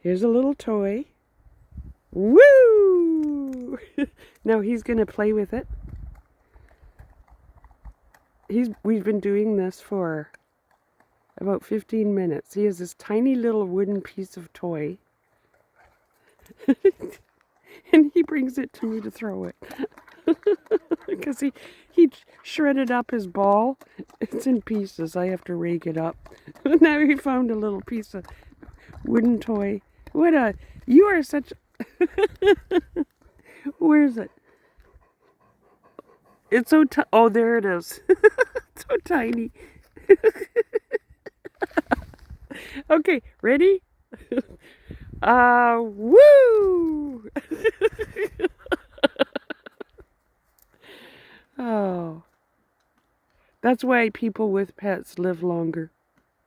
Here's a little toy. Woo! Now he's going to play with it. We've been doing this for about 15 minutes. He has this tiny little wooden piece of toy. And he brings it to me to throw it. Because he shredded up his ball. It's in pieces. I have to rake it up. Now he found a little piece of wooden toy. You are such... Where is it? It's so oh, there it is. So tiny. Okay, ready? Woo! Oh. That's why people with pets live longer.